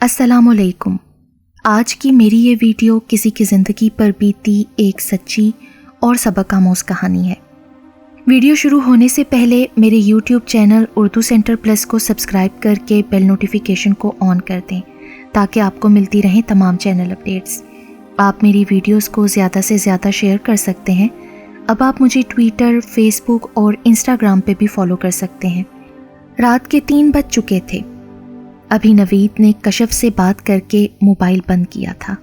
السلام علیکم۔ آج کی میری یہ ویڈیو کسی کی زندگی پر بیتی ایک سچی اور سبق آموز کہانی ہے۔ ویڈیو شروع ہونے سے پہلے میرے YouTube channel Urdu centre plus کو سبسکرائب کر کے بیل نوٹیفیکیشن کو آن کر دیں تاکہ آپ کو ملتی رہیں تمام چینل اپڈیٹس۔ آپ میری ویڈیوز کو زیادہ سے زیادہ شیئر کر سکتے ہیں۔ اب آپ مجھے ٹویٹر، فیس بک اور انسٹاگرام پہ بھی فالو کر سکتے ہیں۔ رات کے 3 بج چکے تھے۔ ابھی نوید نے کشف سے بات کر کے موبائل بند کیا تھا۔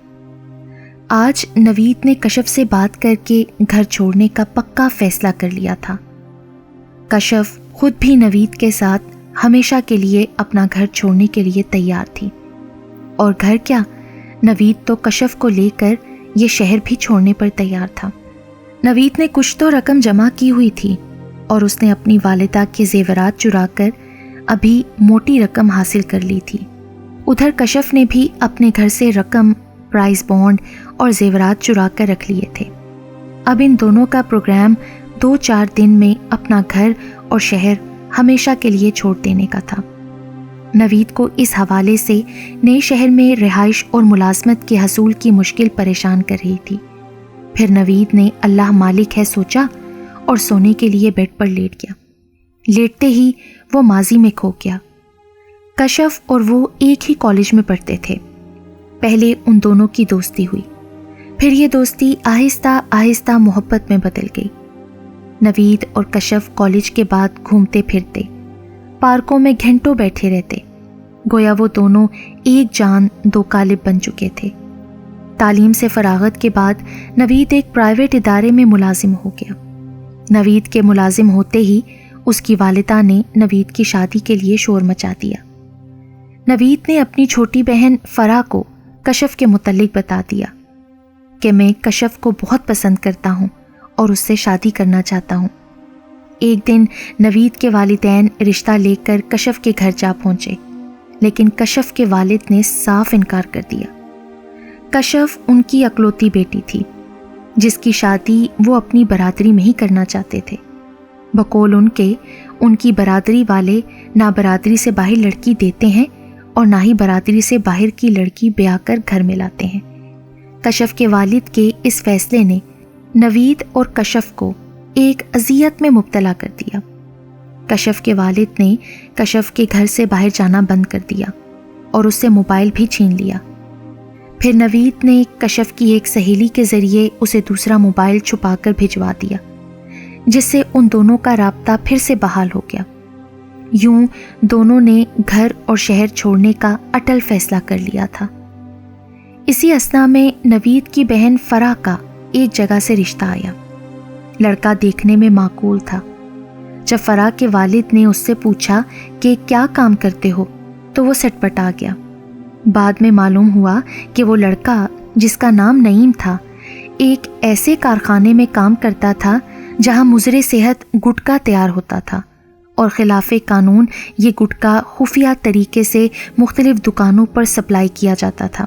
آج نوید نے کشف سے بات کر کے گھر چھوڑنے کا پکا فیصلہ کر لیا تھا۔ کشف خود بھی نوید کے ساتھ ہمیشہ کے لیے اپنا گھر چھوڑنے کے لیے تیار تھی۔ اور گھر کیا، نوید تو کشف کو لے کر یہ شہر بھی چھوڑنے پر تیار تھا۔ نوید نے کچھ تو رقم جمع کی ہوئی تھی اور اس نے اپنی والدہ کے زیورات چرا کر ابھی موٹی رقم حاصل کر لی تھی۔ ادھر کشف نے بھی اپنے گھر سے رقم، پرائز بانڈ اور زیورات چرا کر رکھ لیے تھے۔ اب ان دونوں کا پروگرام 2-4 دن میں اپنا گھر اور شہر ہمیشہ کے لیے چھوڑ دینے کا تھا۔ نوید کو اس حوالے سے نئے شہر میں رہائش اور ملازمت کے حصول کی مشکل پریشان کر رہی تھی۔ پھر نوید نے اللہ مالک ہے سوچا اور سونے کے لیے بیڈ پر لیٹ گیا۔ لیٹتے ہی وہ ماضی میں کھو گیا۔ کشف اور وہ ایک ہی کالج میں پڑھتے تھے۔ پہلے ان دونوں کی دوستی ہوئی، پھر یہ دوستی آہستہ آہستہ محبت میں بدل گئی۔ نوید اور کشف کالج کے بعد گھومتے پھرتے، پارکوں میں گھنٹوں بیٹھے رہتے، گویا وہ دونوں ایک جان دو قالب بن چکے تھے۔ تعلیم سے فراغت کے بعد نوید ایک پرائیویٹ ادارے میں ملازم ہو گیا۔ نوید کے ملازم ہوتے ہی اس کی والدہ نے نوید کی شادی کے لیے شور مچا دیا۔ نوید نے اپنی چھوٹی بہن فرح کو کشف کے متعلق بتا دیا کہ میں کشف کو بہت پسند کرتا ہوں اور اس سے شادی کرنا چاہتا ہوں۔ ایک دن نوید کے والدین رشتہ لے کر کشف کے گھر جا پہنچے، لیکن کشف کے والد نے صاف انکار کر دیا۔ کشف ان کی اکلوتی بیٹی تھی جس کی شادی وہ اپنی برادری میں ہی کرنا چاہتے تھے۔ بقول ان کی برادری والے نہ برادری سے باہر لڑکی دیتے ہیں اور نہ ہی برادری سے باہر کی لڑکی بیاہ کر گھر میں لاتے ہیں۔ کشف کے والد کے اس فیصلے نے نوید اور کشف کو ایک اذیت میں مبتلا کر دیا۔ کشف کے والد نے کشف کے گھر سے باہر جانا بند کر دیا اور اس سے موبائل بھی چھین لیا۔ پھر نوید نے کشف کی ایک سہیلی کے ذریعے اسے دوسرا موبائل چھپا کر بھجوا دیا، جس سے ان دونوں کا رابطہ پھر سے بحال ہو گیا۔ یوں دونوں نے گھر اور شہر چھوڑنے کا اٹل فیصلہ کر لیا تھا۔ اسی اثنا میں نوید کی بہن فرح کا ایک جگہ سے رشتہ آیا۔ لڑکا دیکھنے میں معقول تھا۔ جب فرح کے والد نے اس سے پوچھا کہ کیا کام کرتے ہو تو وہ سٹ پٹا گیا۔ بعد میں معلوم ہوا کہ وہ لڑکا، جس کا نام نعیم تھا، ایک ایسے کارخانے میں کام کرتا تھا جہاں مضر صحت گٹکا تیار ہوتا تھا اور خلاف قانون یہ گٹکا خفیہ طریقے سے مختلف دکانوں پر سپلائی کیا جاتا تھا،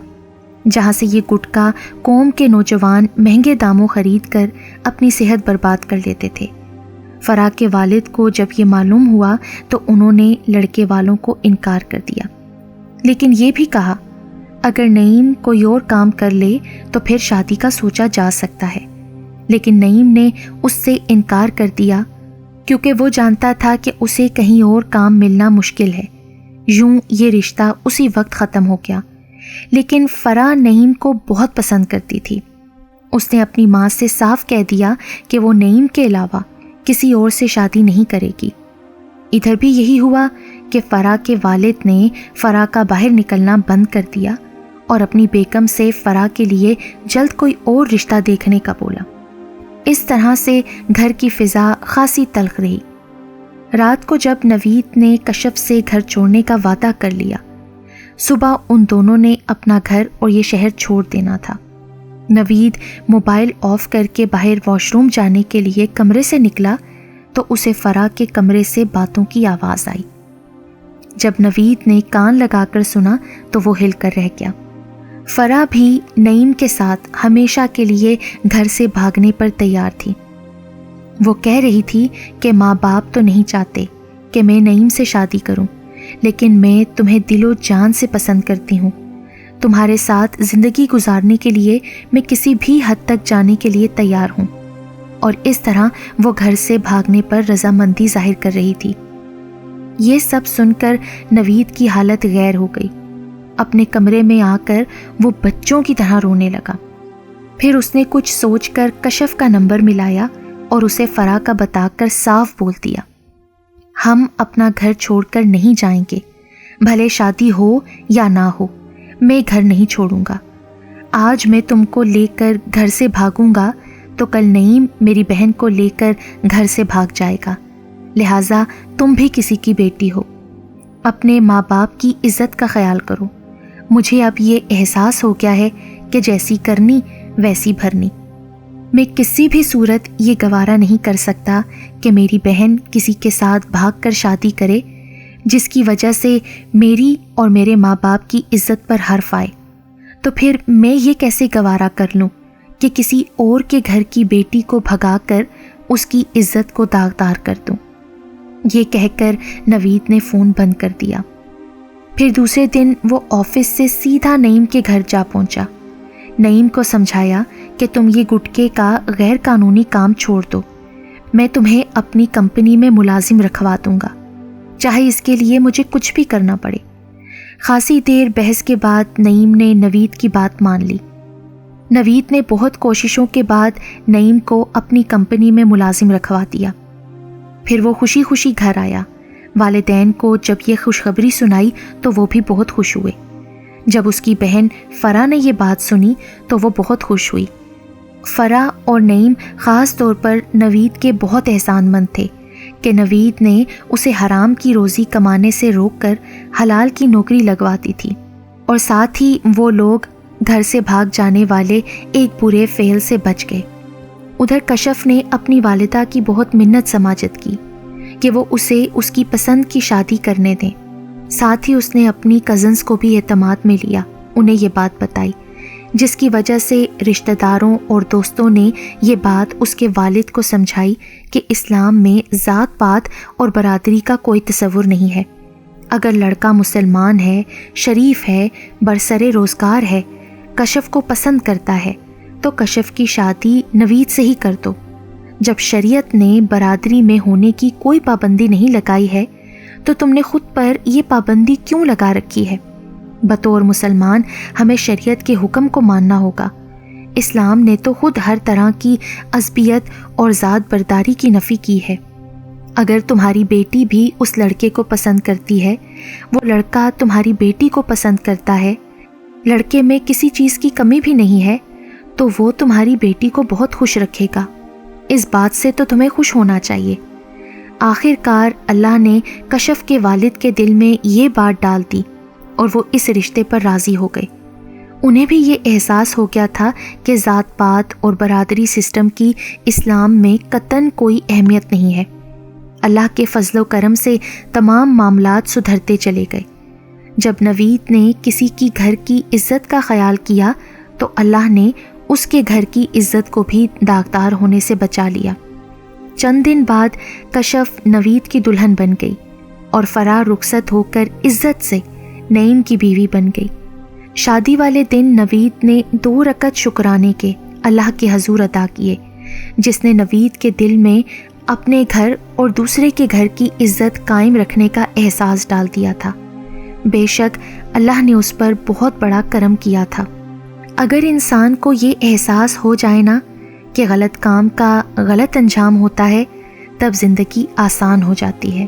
جہاں سے یہ گٹکا قوم کے نوجوان مہنگے داموں خرید کر اپنی صحت برباد کر لیتے تھے۔ فرح کے والد کو جب یہ معلوم ہوا تو انہوں نے لڑکے والوں کو انکار کر دیا، لیکن یہ بھی کہا اگر نعیم کوئی اور کام کر لے تو پھر شادی کا سوچا جا سکتا ہے۔ لیکن نعیم نے اس سے انکار کر دیا کیونکہ وہ جانتا تھا کہ اسے کہیں اور کام ملنا مشکل ہے۔ یوں یہ رشتہ اسی وقت ختم ہو گیا۔ لیکن فرح نعیم کو بہت پسند کرتی تھی۔ اس نے اپنی ماں سے صاف کہہ دیا کہ وہ نعیم کے علاوہ کسی اور سے شادی نہیں کرے گی۔ ادھر بھی یہی ہوا کہ فرح کے والد نے فرح کا باہر نکلنا بند کر دیا اور اپنی بیگم سے فرح کے لیے جلد کوئی اور رشتہ دیکھنے کا بولا۔ اس طرح سے گھر کی فضا خاصی تلخ رہی۔ رات کو جب نوید نے کشف سے گھر چھوڑنے کا وعدہ کر لیا، صبح ان دونوں نے اپنا گھر اور یہ شہر چھوڑ دینا تھا۔ نوید موبائل آف کر کے باہر واش روم جانے کے لیے کمرے سے نکلا تو اسے فرح کے کمرے سے باتوں کی آواز آئی۔ جب نوید نے کان لگا کر سنا تو وہ ہل کر رہ گیا۔ فرح بھی نعیم کے ساتھ ہمیشہ کے لیے گھر سے بھاگنے پر تیار تھی۔ وہ کہہ رہی تھی کہ ماں باپ تو نہیں چاہتے کہ میں نعیم سے شادی کروں، لیکن میں تمہیں دل و جان سے پسند کرتی ہوں تمہارے ساتھ زندگی گزارنے کے لیے میں کسی بھی حد تک جانے کے لیے تیار ہوں۔ اور اس طرح وہ گھر سے بھاگنے پر رضامندی ظاہر کر رہی تھی۔ یہ سب سن کر نوید کی حالت غیر ہو گئی۔ اپنے کمرے میں آ کر وہ بچوں کی طرح رونے لگا۔ پھر اس نے کچھ سوچ کر کشف کا نمبر ملایا اور اسے فرا کا بتا کر صاف بول دیا، ہم اپنا گھر چھوڑ کر نہیں جائیں گے، بھلے شادی ہو یا نہ ہو، میں گھر نہیں چھوڑوں گا۔ آج میں تم کو لے کر گھر سے بھاگوں گا تو کل نعیم میری بہن کو لے کر گھر سے بھاگ جائے گا، لہٰذا تم بھی کسی کی بیٹی ہو، اپنے ماں باپ کی عزت کا خیال کرو۔ مجھے اب یہ احساس ہو گیا ہے کہ جیسی کرنی ویسی بھرنی۔ میں کسی بھی صورت یہ گوارا نہیں کر سکتا کہ میری بہن کسی کے ساتھ بھاگ کر شادی کرے جس کی وجہ سے میری اور میرے ماں باپ کی عزت پر حرف آئے۔ تو پھر میں یہ کیسے گوارا کر لوں کہ کسی اور کے گھر کی بیٹی کو بھگا کر اس کی عزت کو داغدار کر دوں۔ یہ کہہ کر نوید نے فون بند کر دیا۔ پھر دوسرے دن وہ آفس سے سیدھا نعیم کے گھر جا پہنچا۔ نعیم کو سمجھایا کہ تم یہ گٹکے کا غیر قانونی کام چھوڑ دو، میں تمہیں اپنی کمپنی میں ملازم رکھوا دوں گا، چاہے اس کے لیے مجھے کچھ بھی کرنا پڑے۔ خاصی دیر بحث کے بعد نعیم نے نوید کی بات مان لی۔ نوید نے بہت کوششوں کے بعد نعیم کو اپنی کمپنی میں ملازم رکھوا دیا۔ پھر وہ خوشی خوشی گھر آیا۔ والدین کو جب یہ خوشخبری سنائی تو وہ بھی بہت خوش ہوئے۔ جب اس کی بہن فرا نے یہ بات سنی تو وہ بہت خوش ہوئی۔ فرا اور نعیم خاص طور پر نوید کے بہت احسان مند تھے کہ نوید نے اسے حرام کی روزی کمانے سے روک کر حلال کی نوکری لگواتی تھی، اور ساتھ ہی وہ لوگ گھر سے بھاگ جانے والے ایک برے فعل سے بچ گئے۔ ادھر کشف نے اپنی والدہ کی بہت منت سماجت کی کہ وہ اسے اس کی پسند کی شادی کرنے دیں۔ ساتھ ہی اس نے اپنی کزنز کو بھی اعتماد میں لیا، انہیں یہ بات بتائی، جس کی وجہ سے رشتہ داروں اور دوستوں نے یہ بات اس کے والد کو سمجھائی کہ اسلام میں ذات پات اور برادری کا کوئی تصور نہیں ہے۔ اگر لڑکا مسلمان ہے، شریف ہے، برسر روزگار ہے، کشف کو پسند کرتا ہے تو کشف کی شادی نوید سے ہی کر دو۔ جب شریعت نے برادری میں ہونے کی کوئی پابندی نہیں لگائی ہے تو تم نے خود پر یہ پابندی کیوں لگا رکھی ہے؟ بطور مسلمان ہمیں شریعت کے حکم کو ماننا ہوگا۔ اسلام نے تو خود ہر طرح کی عصبیت اور ذات برداری کی نفی کی ہے۔ اگر تمہاری بیٹی بھی اس لڑکے کو پسند کرتی ہے، وہ لڑکا تمہاری بیٹی کو پسند کرتا ہے، لڑکے میں کسی چیز کی کمی بھی نہیں ہے، تو وہ تمہاری بیٹی کو بہت خوش رکھے گا۔ اس بات سے تو تمہیں خوش ہونا چاہیے۔ آخر کار اللہ نے کشف کے والد کے دل میں یہ بات ڈال دی اور وہ اس رشتے پر راضی ہو گئے۔ انہیں بھی یہ احساس ہو گیا تھا کہ ذات پات اور برادری سسٹم کی اسلام میں قطعاً کوئی اہمیت نہیں ہے۔ اللہ کے فضل و کرم سے تمام معاملات سدھرتے چلے گئے۔ جب نوید نے کسی کی گھر کی عزت کا خیال کیا تو اللہ نے اس کے گھر کی عزت کو بھی داغدار ہونے سے بچا لیا۔ چند دن بعد کشف نوید کی دلہن بن گئی اور فرا رخصت ہو کر عزت سے نعیم کی بیوی بن گئی۔ شادی والے دن نوید نے 2 رکعت شکرانے کے اللہ کے حضور ادا کیے، جس نے نوید کے دل میں اپنے گھر اور دوسرے کے گھر کی عزت قائم رکھنے کا احساس ڈال دیا تھا۔ بے شک اللہ نے اس پر بہت بڑا کرم کیا تھا۔ اگر انسان کو یہ احساس ہو جائے نا کہ غلط کام کا غلط انجام ہوتا ہے، تب زندگی آسان ہو جاتی ہے۔